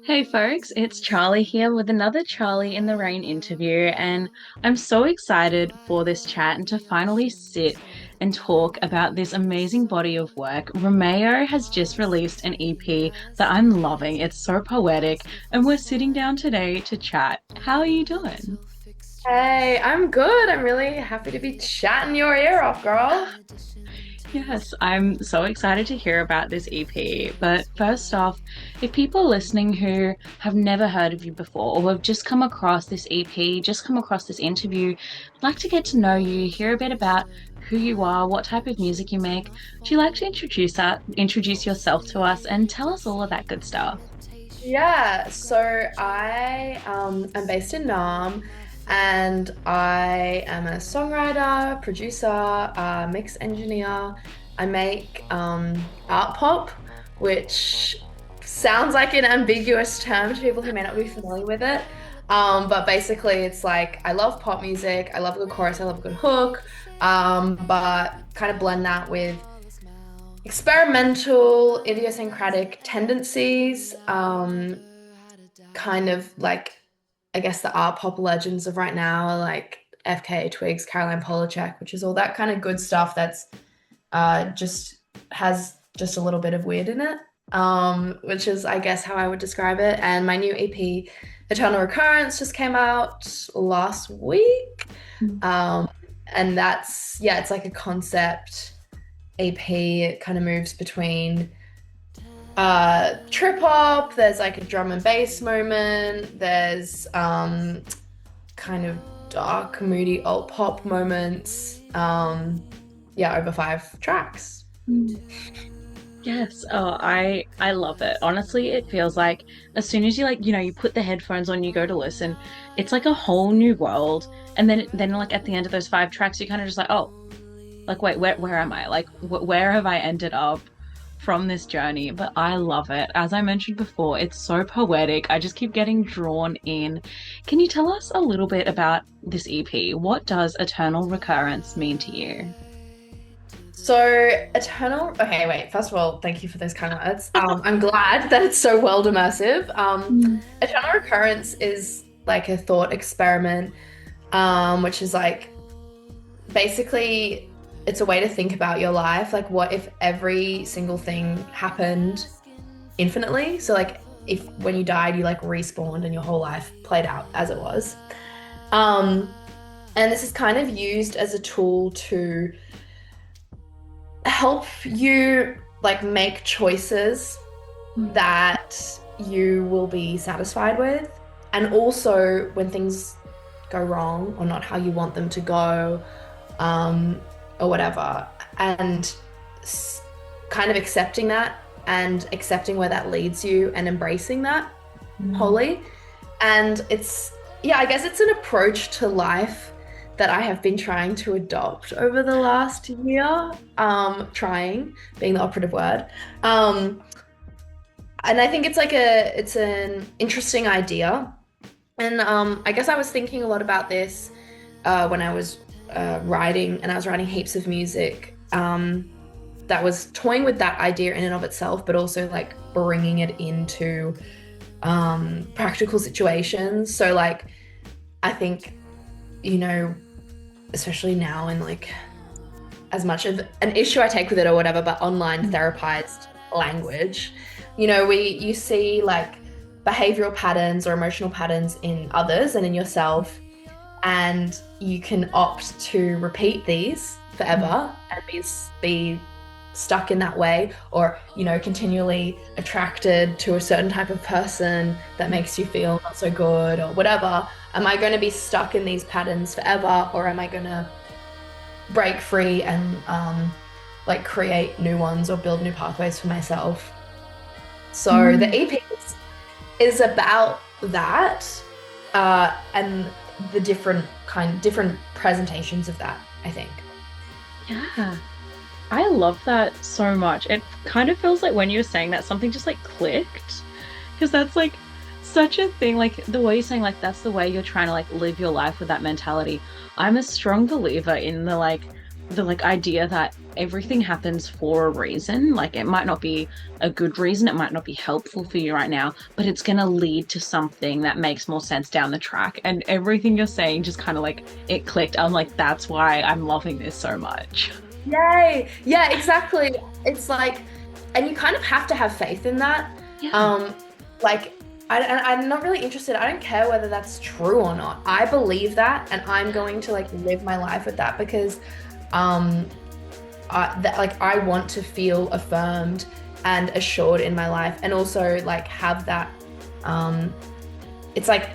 Hey folks, it's Charlie here with another Charlie in the Rain interview, and I'm so excited for this chat and to finally sit and talk about this amazing body of work. ROMÆO has just released an EP that I'm loving. It's so poetic, and we're sitting down today to chat. How are you doing? Hey, I'm good. I'm really happy to be chatting your ear off, girl. Yes, I'm so excited to hear about this EP. But first off, if people listening who have never heard of you before or have just come across this EP, just come across this interview, I'd like to get to know you, hear a bit about who you are, what type of music you make. Would you like to introduce yourself to us and tell us all of that good stuff? Yeah, so I am based in Nam and I am a songwriter, producer, mix engineer. I make art pop, which sounds like an ambiguous term to people who may not be familiar with it. But basically, it's like I love pop music, I love a good chorus, I love a good hook, but kind of blend that with experimental, idiosyncratic tendencies, kind of like, I guess, the art pop legends of right now, like FK Twigs, Caroline Polachek, which is all that kind of good stuff that's just has just a little bit of weird in it, which is, I guess, how I would describe it. And my new EP, Eternal Recurrence, just came out last week. Um, and that's, yeah, it's like a concept EP. It kind of moves between trip hop, there's like a drum and bass moment, there's kind of dark, moody alt pop moments. Yeah, over 5 tracks. Yes, oh, I love it. Honestly, it feels like as soon as you you put the headphones on, you go to listen, it's like a whole new world. And then like at the end of those 5 tracks, you kind of just like, oh, like wait, where am I? Like where have I ended up from this journey? But I love it. As I mentioned before, it's so poetic. I just keep getting drawn in. Can you tell us a little bit about this EP? What does Eternal Recurrence mean to you? So, Eternal. Okay, wait. First of all, thank you for those kind words. I'm glad that it's so world immersive. Mm. Eternal Recurrence is like a thought experiment, which is like basically it's a way to think about your life. Like, what if every single thing happened infinitely? So, like, if when you died, you like respawned and your whole life played out as it was. Um, and this is kind of used as a tool to help you like make choices that you will be satisfied with. And also when things go wrong or not how you want them to go, um, or whatever, and kind of accepting that and accepting where that leads you and embracing that Mm. wholly. And it's, yeah, I guess it's an approach to life that I have been trying to adopt over the last year. Trying being the operative word. Um, and I think it's an interesting idea. And I guess I was thinking a lot about this when I was writing, and I was writing heaps of music that was toying with that idea in and of itself, but also like bringing it into practical situations. So like I think, you know, especially now in like as much of an issue I take with it or whatever, but online therapized language, you see like behavioral patterns or emotional patterns in others and in yourself, and you can opt to repeat these forever and be stuck in that way, or continually attracted to a certain type of person that makes you feel not so good or whatever. Am I going to be stuck in these patterns forever, or am I going to break free and like create new ones or build new pathways for myself? So the Mm. EP is about that, and the different presentations of that, I think. Yeah. I love that so much. It kind of feels like when you were saying that, something just like clicked. Because that's like such a thing. Like the way you're saying, like, that's the way you're trying to like live your life with that mentality. I'm a strong believer in the like the like idea that everything happens for a reason. Like it might not be a good reason, it might not be helpful for you right now, but it's going to lead to something that makes more sense down the track. And everything you're saying just kind of like it clicked. I'm like, that's why I'm loving this so much. Yay. Yeah, exactly. It's like, and you kind of have to have faith in that. Yeah. Um, like, I'm not really interested. I don't care whether that's true or not. I believe that, and I'm going to like live my life with that because, um, like I want to feel affirmed and assured in my life, and also like have that. Um, it's like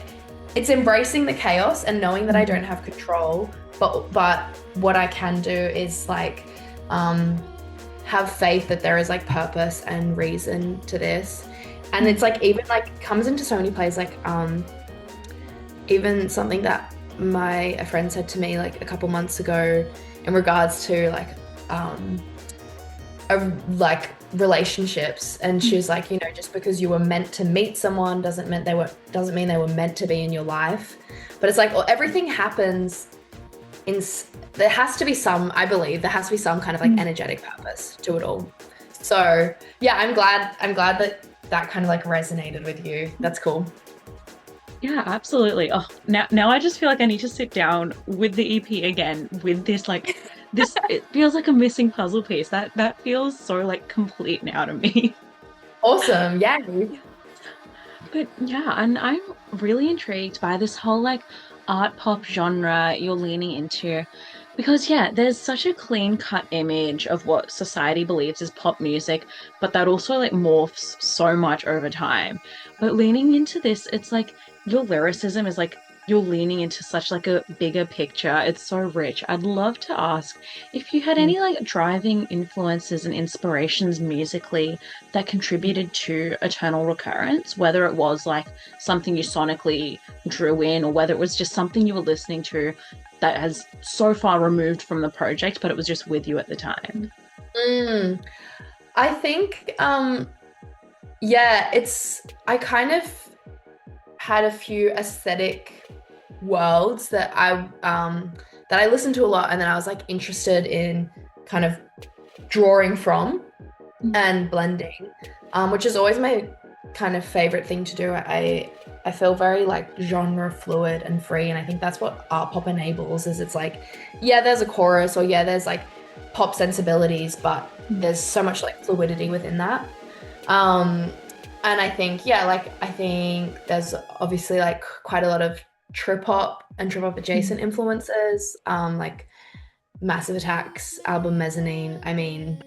it's embracing the chaos and knowing that I don't have control, but what I can do is like um have faith that there is like purpose and reason to this. And it's like even like comes into so many plays like even something that my a friend said to me like a couple months ago in regards to um like relationships, and she was like, you know, just because you were meant to meet someone doesn't mean they were meant to be in your life. But it's like, well, everything happens in there has to be some, I believe there has to be some kind of like energetic purpose to it all. So yeah, I'm glad that that kind of like resonated with you. That's cool. Yeah, absolutely. Oh, now I just feel like I need to sit down with the EP again with this like this it feels like a missing puzzle piece. That feels so like complete now to me. Awesome. Yeah. But yeah, and I'm really intrigued by this whole like art pop genre you're leaning into because yeah, there's such a clean cut image of what society believes is pop music, but that also like morphs so much over time. But leaning into this, it's like your lyricism is like you're leaning into such like a bigger picture. It's so rich. I'd love to ask if you had any like driving influences and inspirations musically that contributed to Eternal Recurrence, whether it was like something you sonically drew in or whether it was just something you were listening to that has so far removed from the project, but it was just with you at the time. Mm, I think yeah, it's I kind of had a few aesthetic worlds that I listened to a lot, and then I was like interested in kind of drawing from and blending, which is always my kind of favorite thing to do. I feel very like genre fluid and free, and I think that's what art pop enables. Is it's like, yeah, there's a chorus, or yeah, there's like pop sensibilities, but there's so much like fluidity within that. Um, and I think, yeah, like I think there's obviously like quite a lot of trip hop and trip hop adjacent influences, like Massive Attack's album Mezzanine. I mean,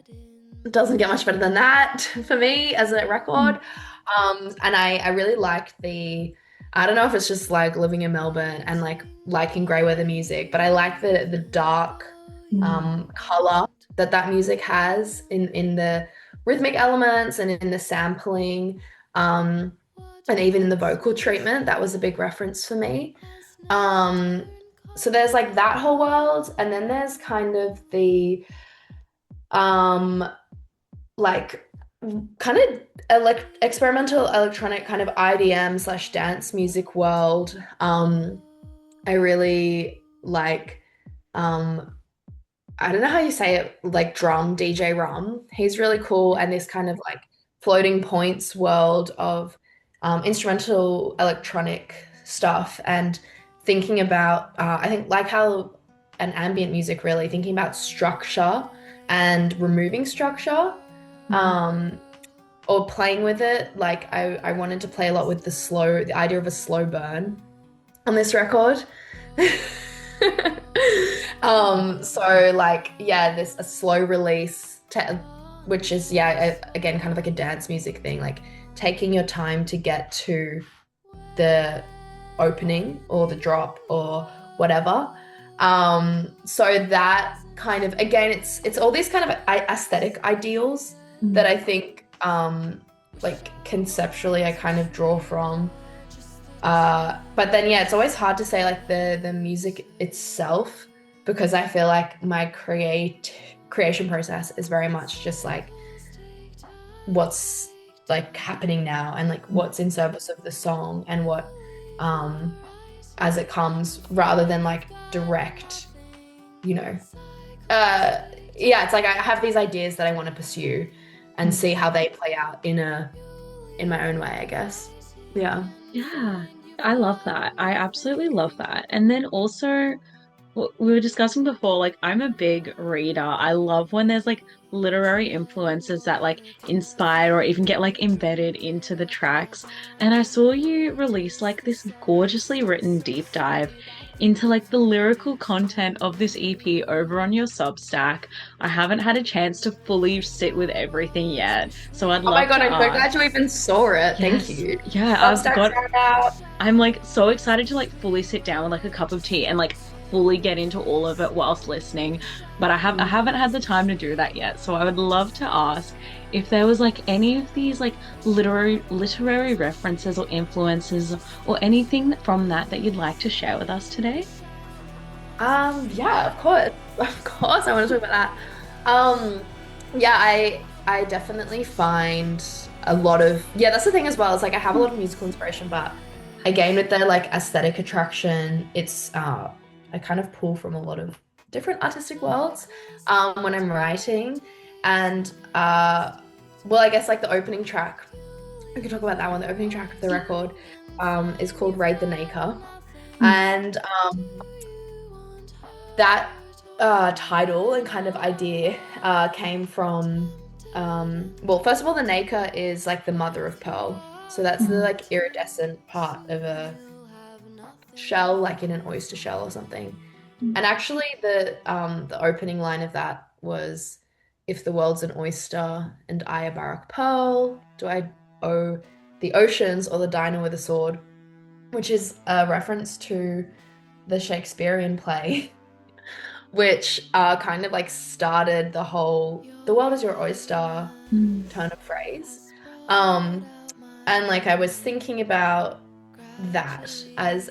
it doesn't get much better than that for me as a record. And I really liked I don't know if it's just like living in Melbourne and like liking grey weather music, but I like the dark color that music has in the rhythmic elements and in the sampling, um, and even in the vocal treatment. That was a big reference for me. Um, so there's like that whole world, and then there's kind of the um like kind of experimental electronic kind of IDM slash dance music world. I really like um I don't know how you say it, like drum, DJ Rum. He's really cool, and this kind of like floating points world of instrumental electronic stuff, and thinking about I think like how an ambient music, really thinking about structure and removing structure, um, or playing with it. Like I wanted to play a lot with the idea of a slow burn on this record. So like yeah, this a slow release, which is yeah, again kind of like a dance music thing, like taking your time to get to the opening or the drop or whatever. So that kind of again, it's all these kind of aesthetic ideals that I think like conceptually I kind of draw from. But then yeah, it's always hard to say like the music itself, because I feel like my creation process is very much just like what's like happening now, and like what's in service of the song, and what as it comes, rather than like direct, you know, uh yeah, it's like I have these ideas that I want to pursue and see how they play out in my own way, I guess. Yeah. Yeah, I love that. I absolutely love that. And then also, we were discussing before, like I'm a big reader. I love when there's like literary influences that like inspire or even get like embedded into the tracks. And I saw you release like this gorgeously written deep dive into like the lyrical content of this EP over on your Substack. I haven't had a chance to fully sit with everything yet, so I'd Oh my love God, to I'm so ask. glad you even saw it. Thank Yes, you. yeah, I've Substack got shout out. I'm like so excited to like fully sit down with like a cup of tea and like fully get into all of it whilst listening. But I Mm. haven't had the time to do that yet. So I would love to ask if there was like any of these like literary references or influences or anything from that you'd like to share with us today. Yeah, of course. Of course, I want to talk about that. Yeah, I definitely find a lot of yeah, that's the thing as well. It's like I have a lot of musical inspiration, but again with their like aesthetic attraction, it's I kind of pull from a lot of different artistic worlds when I'm writing. And well, I guess like the opening track, we could talk about that one. The opening track of the record is called Raid the Naker. Mm, And that title and kind of idea came from well, first of all, the nacre is like the mother of pearl, so that's the mm, like iridescent part of a shell, like in an oyster shell or something. mm, And actually the opening line of that was, if the world's an oyster and I a barrack pearl, do I owe the oceans or the diner with a sword, which is a reference to the Shakespearean play which kind of like started the whole "the world is your oyster" mm, turn of phrase. Um, and like I was thinking about that as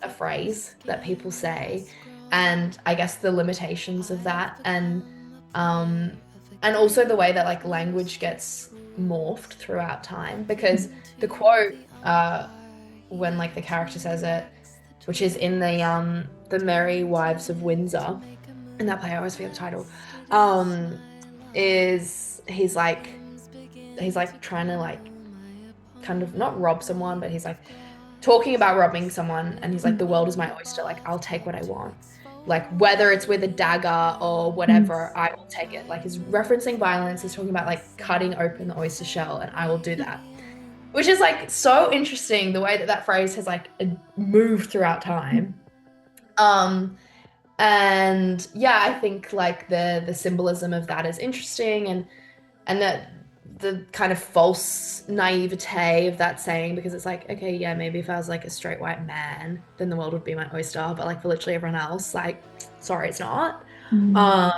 a phrase that people say, and I guess the limitations of that, um, and also the way that like language gets morphed throughout time. Because the quote, when like the character says it, which is in the Merry Wives of Windsor, in that play, I always forget the title, um, is he's like trying to like kind of not rob someone, but he's like talking about robbing someone, and he's like, mm, the world is my oyster, like I'll take what I want. Like whether it's with a dagger or mm. whatever, I will take it. Like he's referencing violence, he's talking about like cutting open the oyster shell, and I will do that. Which is like so interesting the way that that phrase has like moved throughout time. Um, and yeah, I think like the symbolism of that is interesting, and that the kind of false naivete of that saying, because it's like, okay, yeah, maybe if I was like a straight white man, then the world would be my oyster, but like for literally everyone else, like, sorry, it's not. Mm, Um,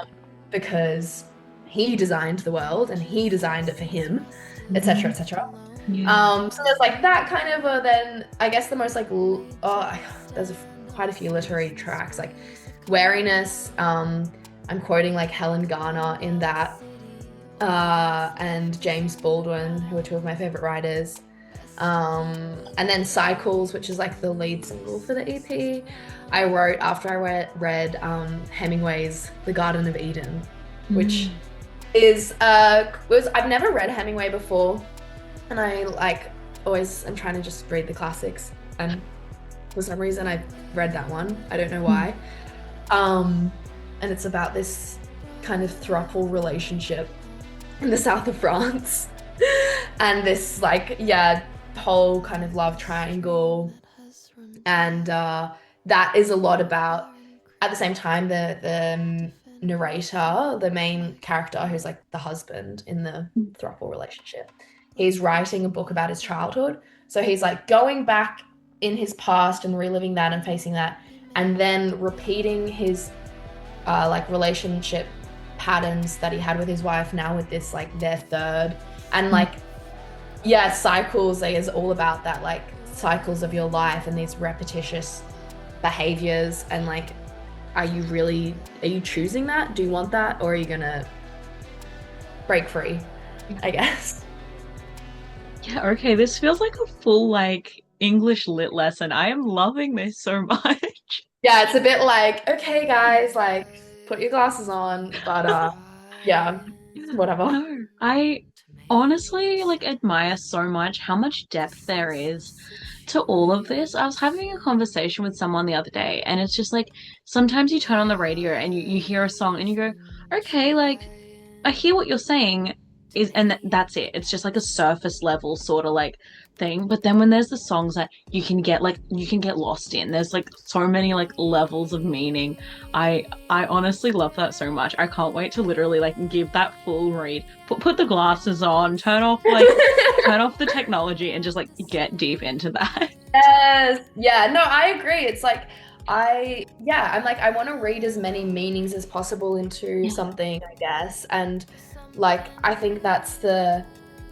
because he designed the world and he designed it for him, etc., mm. etc. Yeah. So there's like that kind of then I guess the most like there's quite a few literary tracks like Wariness. I'm quoting like Helen Garner in that, and James Baldwin, who are two of my favorite writers. And then Cycles, which is like the lead single for the EP, I wrote after I read Hemingway's The Garden of Eden, which Mm, is was I've never read Hemingway before, and I like always am trying to just read the classics, and for some reason I read that one. I don't know mm, why. Um, and it's about this kind of throuple relationship in the south of France, and this like yeah whole kind of love triangle, and that is a lot about. At the same time, the narrator, the main character, who's like the husband in the mm, throuple relationship, he's writing a book about his childhood. So he's like going back in his past and reliving that and facing that, and then repeating his like relationship patterns that he had with his wife now with this like their third, and mm. like yeah, cycles is all about that, like cycles of your life and these repetitious behaviors, and like are you choosing that? Do you want that, or are you gonna break free, I guess? Yeah, okay, this feels like a full like English lit lesson. I am loving this so much. Yeah, it's a bit like, okay, guys, like, put your glasses on. But yeah, whatever. No, I honestly like admire so much how much depth there is to all of this. I was having a conversation with someone the other day, and it's just like sometimes you turn on the radio and you hear a song and you go, okay, like I hear what you're saying is and that's it. It's just like a surface level sort of like thing. But then when there's the songs that you can get lost in. There's like so many like levels of meaning. I honestly love that so much. I can't wait to literally like give that full read. Put the glasses on, turn off the technology and just like get deep into that. Yes. Yeah, no, I agree. It's like I'm like I want to read as many meanings as possible into Yeah. something, I guess. And like I think that's the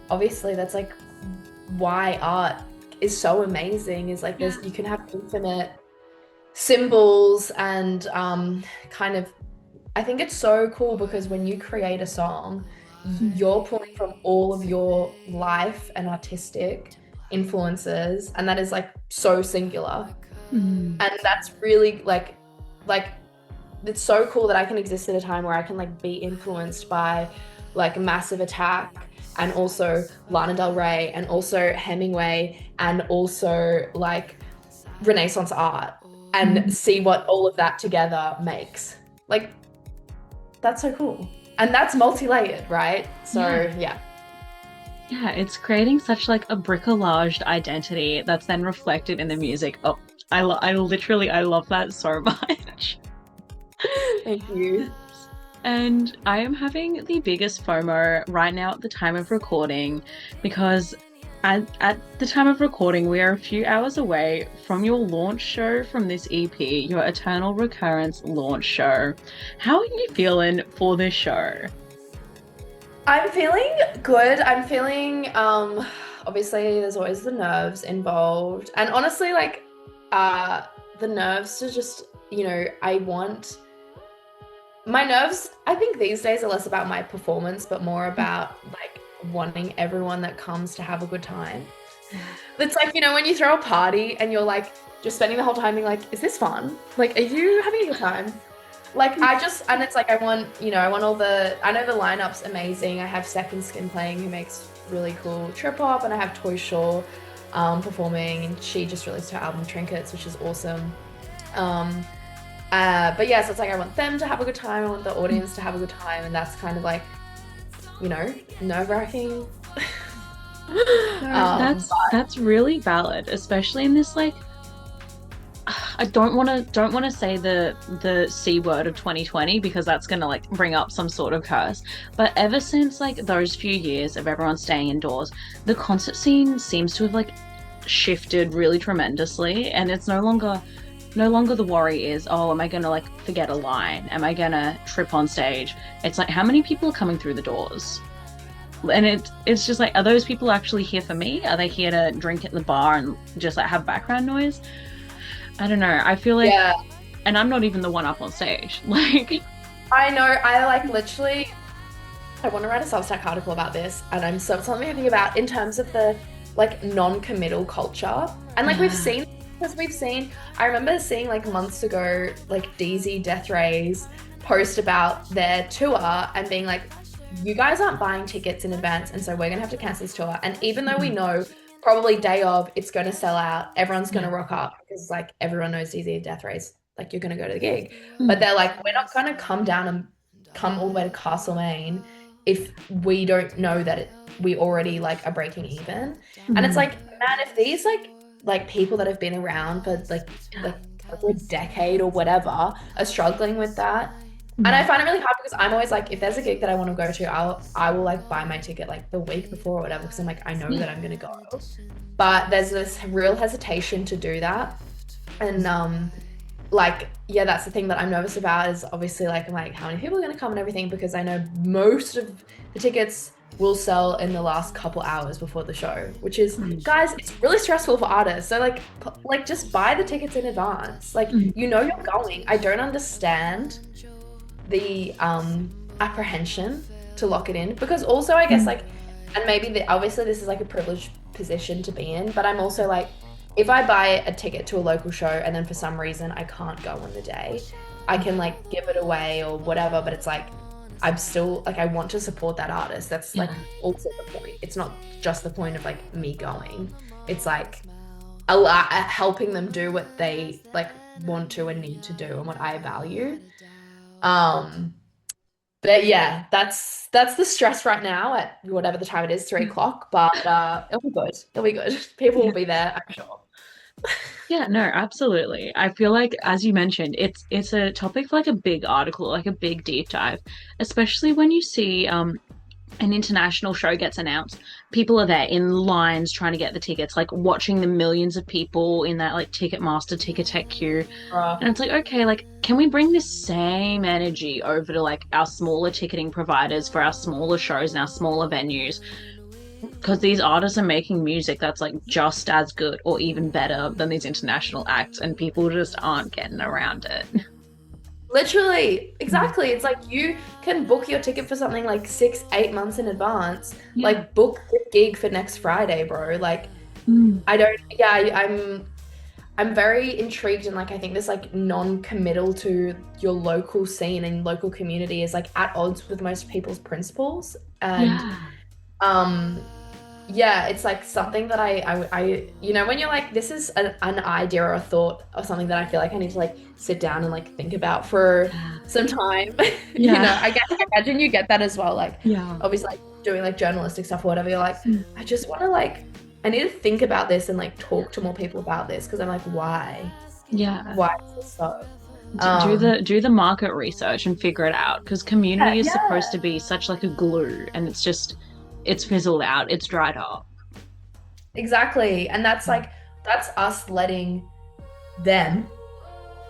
obviously that's like why art is so amazing is like Yeah. there's you can have infinite symbols and kind of I think it's so cool because when you create a song, Mm. you're pulling from all of your life and artistic influences, and that is like so singular. Mm. And that's really like it's so cool that I can exist at a time where I can like be influenced by like Massive Attack and also Lana Del Rey and also Hemingway and also like Renaissance art and Mm. see what all of that together makes. Like that's so cool. And that's multi-layered, right? Yeah. So yeah. Yeah, it's creating such like a bricolaged identity that's then reflected in the music. Oh, I literally I love that so much. Thank you. And I am having the biggest FOMO right now at the time of recording because at the time of recording, we are a few hours away from your launch show from this EP, your Eternal Recurrence launch show. How are you feeling for this show? I'm feeling good. I'm feeling obviously there's always the nerves involved. And honestly the nerves to just, I want my nerves, I think these days are less about my performance, but more about like wanting everyone that comes to have a good time. It's like, when you throw a party and you're like just spending the whole time being like, is this fun? Like, are you having a good time? Like, and it's like, I want I know the lineup's amazing. I have Second Skin playing who makes really cool trip hop, and I have Toy Shaw performing, and she just released her album Trinkets, which is awesome. Um, but yeah, so it's like I want them to have a good time. I want the audience to have a good time, and that's kind of like, nerve-wracking. No, that's really valid, especially in this like I don't want to say the C word of 2020 because that's going to like bring up some sort of curse. But ever since like those few years of everyone staying indoors, the concert scene seems to have like shifted really tremendously, and it's no longer the worry is, oh, am I going to like forget a line? Am I going to trip on stage? It's like how many people are coming through the doors? And it's just like, are those people actually here for me? Are they here to drink at the bar and just like have background noise? I don't know. I feel like, Yeah, and I'm not even the one up on stage. Like, I know. I like literally. I want to write a Substack article about this, and I'm something I think about in terms of the like non-committal culture, and like we've yeah. seen because we've seen. I remember seeing like months ago, like DZ Death Rays post about their tour and being like, "You guys aren't buying tickets in advance, and so we're gonna have to cancel this tour." And even though we Mhm. know probably day of it's gonna sell out, everyone's gonna Yeah. rock up because like everyone knows DZ Death Rays. Like you're gonna go to the gig, but Mm. they're like, we're not gonna come down and come all the way to Castlemaine if we don't know that we already like are breaking even. And it's Mm. like, man, if these like people that have been around for like over a decade or whatever are struggling with that. And I Mm. find it really hard because I'm always like, if there's a gig that I want to go to, I will like buy my ticket like the week before or whatever because I'm like, I know Yeah. that I'm gonna go. But there's this real hesitation to do that. And like yeah, that's the thing that I'm nervous about is obviously like I'm like how many people are going to come and everything because I know most of the tickets will sell in the last couple hours before the show, which is Mm. guys, it's really stressful for artists. So like just buy the tickets in advance. Like Mm. you're going. I don't understand the apprehension to lock it in because also I guess Mm. like and maybe obviously this is like a privileged position to be in, but I'm also like if I buy a ticket to a local show and then for some reason I can't go on the day, I can like give it away or whatever, but it's like I'm still like I want to support that artist. That's like Yeah. also the point. It's not just the point of like me going. It's like a lot helping them do what they like want to and need to do and what I value. Um, but yeah, that's the stress right now at whatever the time it is, 3 o'clock. But it'll be good. It'll be good. People will Yeah. be there, I'm sure. Yeah, no, absolutely. I feel like, as you mentioned, it's a topic for like a big article, like a big deep dive, especially when you see an international show gets announced. People are there in lines trying to get the tickets, like watching the millions of people in that like Ticketmaster, Ticketek queue. Uh, And it's like, okay, like, can we bring this same energy over to like our smaller ticketing providers for our smaller shows and our smaller venues? Because these artists are making music that's like just as good or even better than these international acts, and people just aren't getting around it. Literally, exactly. It's like you can book your ticket for something like 6, 8 months in advance. Yeah. Like book the gig for next Friday, bro. Like Mm. I don't, yeah, I'm very intrigued and like I think this like non-committal to your local scene and local community is like at odds with most people's principles. And Yeah. um yeah, it's like something that you know, when you're like, this is an idea or a thought or something that I feel like I need to like sit down and like think about for some time. You know, Yeah. I imagine you get that as well. Like, Yeah. obviously, like doing like journalistic stuff or whatever. You're like, Mm. I just want to like, I need to think about this and like talk to more people about this because I'm like, why? Yeah. Why is this so? Do Um, the market research and figure it out, because yeah, community is supposed yeah, to be such like a glue, and it's fizzled out, it's dried up. exactly. And that's us letting them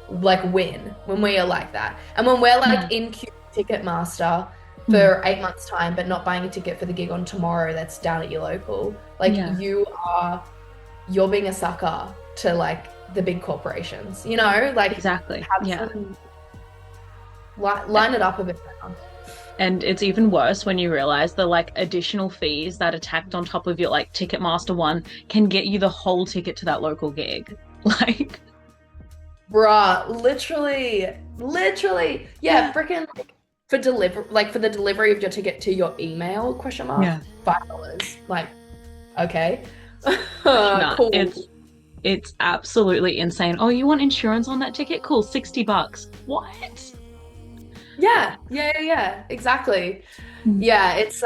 like win when we are like that. And when we're Yeah. like in queue Ticketmaster Mm. for 8 months' time, but not buying a ticket for the gig on tomorrow that's down at your local, like Yeah. you're being a sucker to like the big corporations, you know, like Exactly. have Yeah. some line it up a bit better. And it's even worse when you realize the like additional fees that are tacked on top of your like Ticketmaster one can get you the whole ticket to that local gig. Like, Bruh, literally, yeah, yeah. freaking like for the delivery of your ticket to your email, question mark, Yeah. $5. Like, okay. No, Cool. it's absolutely insane. Oh, you want insurance on that ticket? Cool, $60. What? Yeah, exactly. Mm. Yeah, it's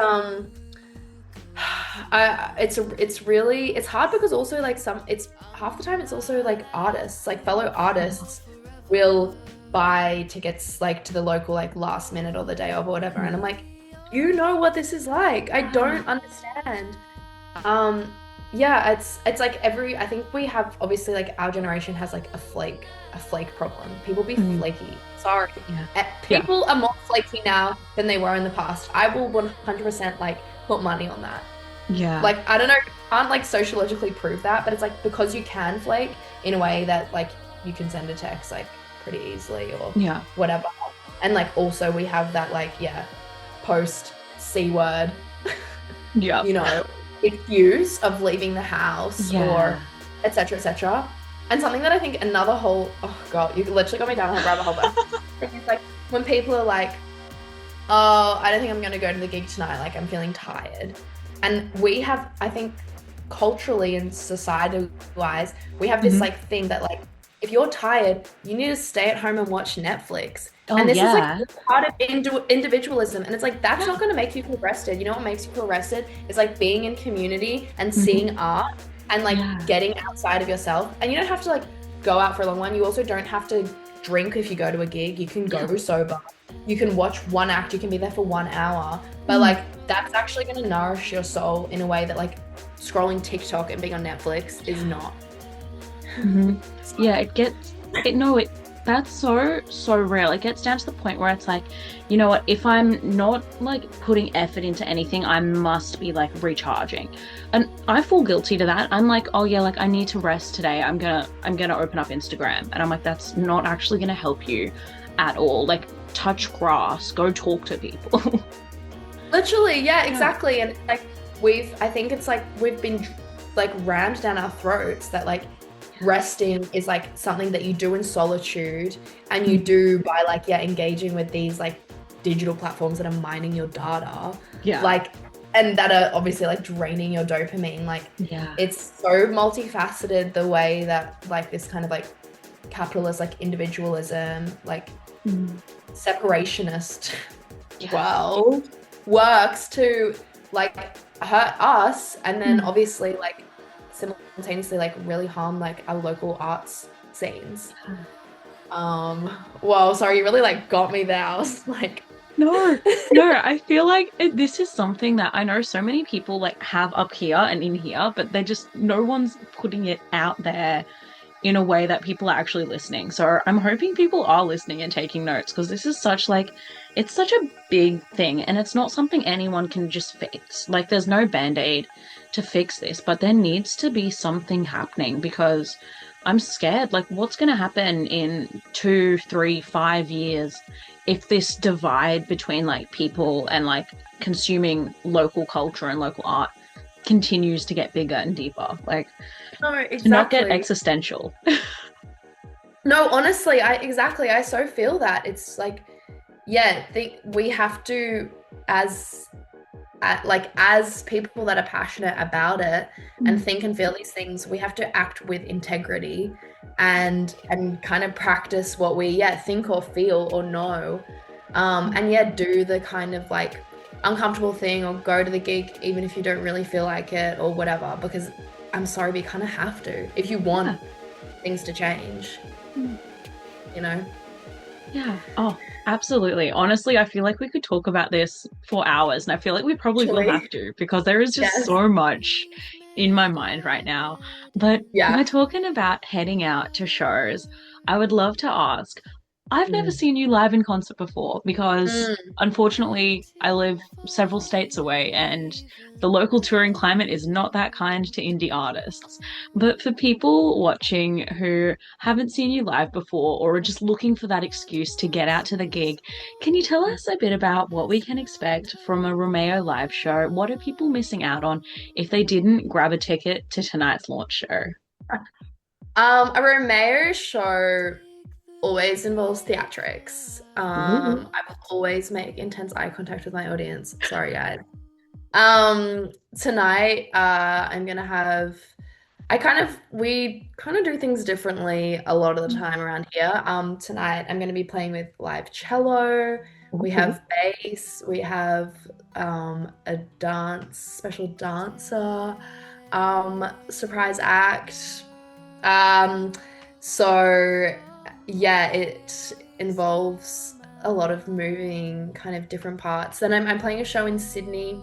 really it's hard because also like some it's half the time it's also like artists, like fellow artists will buy tickets like to the local like last minute or the day of or whatever. And I'm like, you know what this is like. I Yeah. don't understand. Um, yeah, it's like every I think we have obviously like our generation has like a flake problem. People be Mm. flaky. Sorry. Yeah. Yeah. People are more flaky now than they were in the past. I will 100% like put money on that. Yeah. Like I don't know, can't like sociologically prove that, but it's like because you can flake in a way that like you can send a text like pretty easily or Yeah. whatever. And like also we have that like yeah, post C word, Yeah. you know, excuse of leaving the house or Yeah. etc. etc. And something that I think another whole oh god, you literally got me down a rabbit hole there. It's like when people are like, oh, I don't think I'm gonna go to the gig tonight, like I'm feeling tired. And we have, I think, culturally and society wise, we have this Mhm. like thing that like if you're tired, you need to stay at home and watch Netflix. Oh, And this is like yeah. part of individualism. And it's like that's Yeah. not going to make you feel rested. You know what makes you feel rested is like being in community and Mhm. seeing art and like Yeah. getting outside of yourself. And you don't have to like go out for a long one. You also don't have to drink if you go to a gig. You can Yeah. go sober. You can watch one act. You can be there for 1 hour. But Mm. like that's actually going to nourish your soul in a way that like scrolling TikTok and being on Netflix is not. Hmm. Yeah, it gets it no it that's so real. It gets down to the point where it's like, you know what, if I'm not like putting effort into anything, I must be like recharging. And I fall guilty to that. I'm like, oh yeah, like I need to rest today. I'm gonna open up Instagram. And I'm like, that's not actually gonna help you at all. Like touch grass, go talk to people. Literally, yeah, Yeah. exactly. And like I think it's like we've been like rammed down our throats that like resting is like something that you do in solitude and you Mm. do by like, yeah, engaging with these like digital platforms that are mining your data, Yeah. like, and that are obviously like draining your dopamine. Like, Yeah. it's so multifaceted the way that like this kind of like capitalist, like individualism, like Mm. separationist Yes. world works to like hurt us and then Mm. obviously like simultaneously like really harm like our local arts scenes. Well, sorry, you really like got me there. I was like, No, no, I feel like this is something that I know so many people like have up here and in here, but they're just no one's putting it out there in a way that people are actually listening. So I'm hoping people are listening and taking notes because this is such like it's such a big thing and it's not something anyone can just fix. Like there's no band-aid to fix this, but there needs to be something happening because I'm scared. Like what's gonna happen in 2, 3, 5 years if this divide between like people and like consuming local culture and local art continues to get bigger and deeper. Like no, to not get exactly. existential. No, honestly, I so feel that. It's like, yeah, we have to as like as people that are passionate about it and Mm. think and feel these things, we have to act with integrity and kind of practice what we yeah think or feel or know. And yeah, do the kind of like uncomfortable thing or go to the gig even if you don't really feel like it or whatever, because I'm sorry, we kind of have to if you Yeah. want things to change, Mm. you know? Yeah. Oh, absolutely. Honestly, I feel like we could talk about this for hours, and I feel like we probably will have Actually, to because there is just yes. so much in my mind right now. But Yeah. we're talking about heading out to shows. I would love to ask, I've never Mm. seen you live in concert before because Mm. unfortunately I live several states away and the local touring climate is not that kind to indie artists. But for people watching who haven't seen you live before or are just looking for that excuse to get out to the gig, can you tell us a bit about what we can expect from a Romeo live show? What are people missing out on if they didn't grab a ticket to tonight's launch show? A Romeo show always involves theatrics. Ooh. I will always make intense eye contact with my audience. Sorry, guys. Tonight, I'm gonna have we kind of do things differently a lot of the time around here. Tonight I'm gonna be playing with live cello. We Ooh. have bass. We have a special dancer, surprise act. Um, so yeah, it involves a lot of moving kind of different parts. Then I'm playing a show in Sydney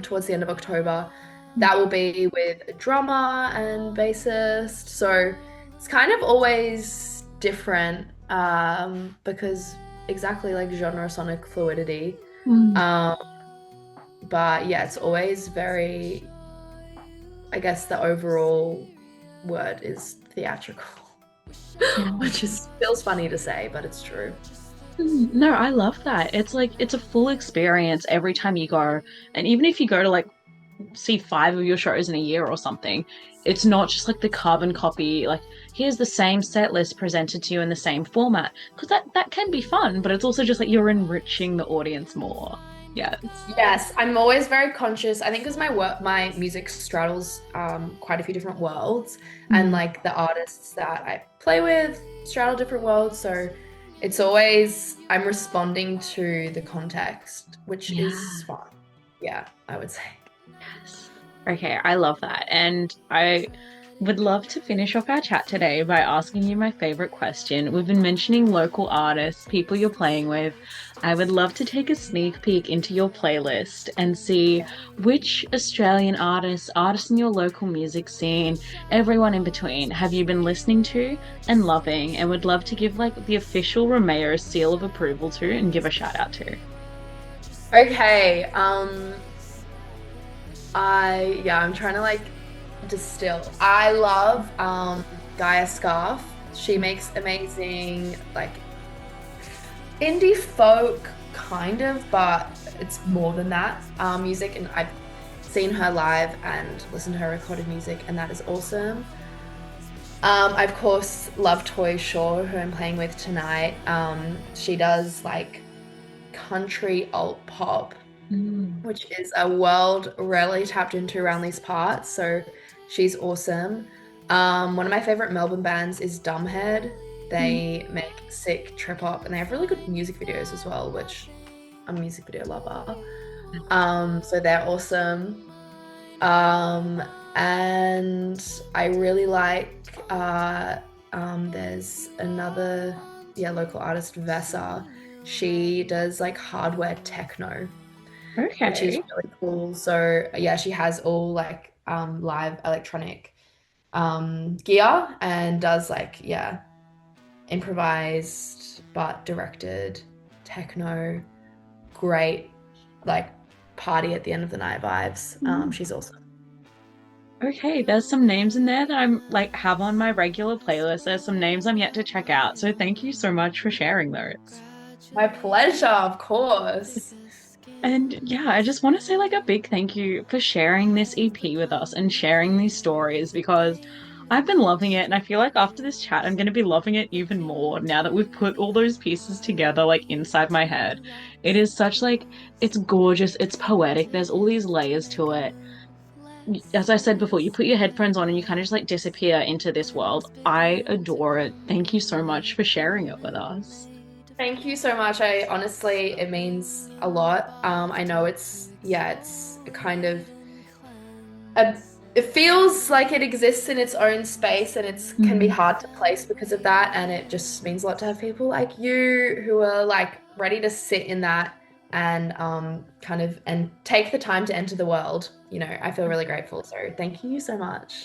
towards the end of October. That will be with a drummer and bassist. So it's kind of always different because exactly like genre sonic fluidity. Mm. Um, but yeah, it's always very, I guess the overall word is theatrical, Yeah. which is feels funny to say, but it's true. No, I love that. It's like it's a full experience every time you go. And even if you go to like see 5 of your shows in a year or something, it's not just like the carbon copy, like here's the same set list presented to you in the same format. Because that can be fun, but it's also just like you're enriching the audience more. Yes. Yes, I'm always very conscious. I think because my music straddles quite a few different worlds, and Mm. like the artists that I play with straddle different worlds. So it's always I'm responding to the context, which is Yeah. fun. Yeah, I would say. Yes. Okay, I love that. And I would love to finish off our chat today by asking you my favorite question. We've been mentioning local artists, people you're playing with. I would love to take a sneak peek into your playlist and see which Australian artists, artists in your local music scene, everyone in between, have you been listening to and loving, and would love to give like the official Romeo seal of approval to and give a shout out to. Okay, I'm trying to like distill. I love Gaia Scarf. She makes amazing like indie folk kind of, but it's more than that music, and I've seen her live and listened to her recorded music, and that is awesome. I of course love Toy Shaw, who I'm playing with tonight. She does like country alt pop, Mm. which is a world rarely tapped into around these parts. So she's awesome. One of my favorite Melbourne bands is Dumbhead. Mm. They make sick trip hop and they have really good music videos as well, which I'm a music video lover. So they're awesome. Um, and I really like there's another local artist, Vesa. She does like hardware techno, which is Okay. really cool. So yeah, she has all like live electronic gear and does like improvised but directed techno. Great like party at the end of the night vibes. Mm. She's awesome. Okay, there's some names in there that I'm like have on my regular playlist. There's some names I'm yet to check out. So thank you so much for sharing those. My pleasure, of course. And yeah, I just want to say like a big thank you for sharing this EP with us and sharing these stories because I've been loving it and I feel like after this chat I'm going to be loving it even more now that we've put all those pieces together like inside my head. It is such like it's gorgeous, it's poetic. There's all these layers to it. As I said before, you put your headphones on and you kind of just like disappear into this world. I adore it. Thank you so much for sharing it with us. Thank you so much. I honestly, it means a lot. I know it's a kind of a, it feels like it exists in its own space and it's can be Mm. hard to place because of that. And it just means a lot to have people like you who are like ready to sit in that and kind of and take the time to enter the world. You know, I feel really grateful. So thank you so much.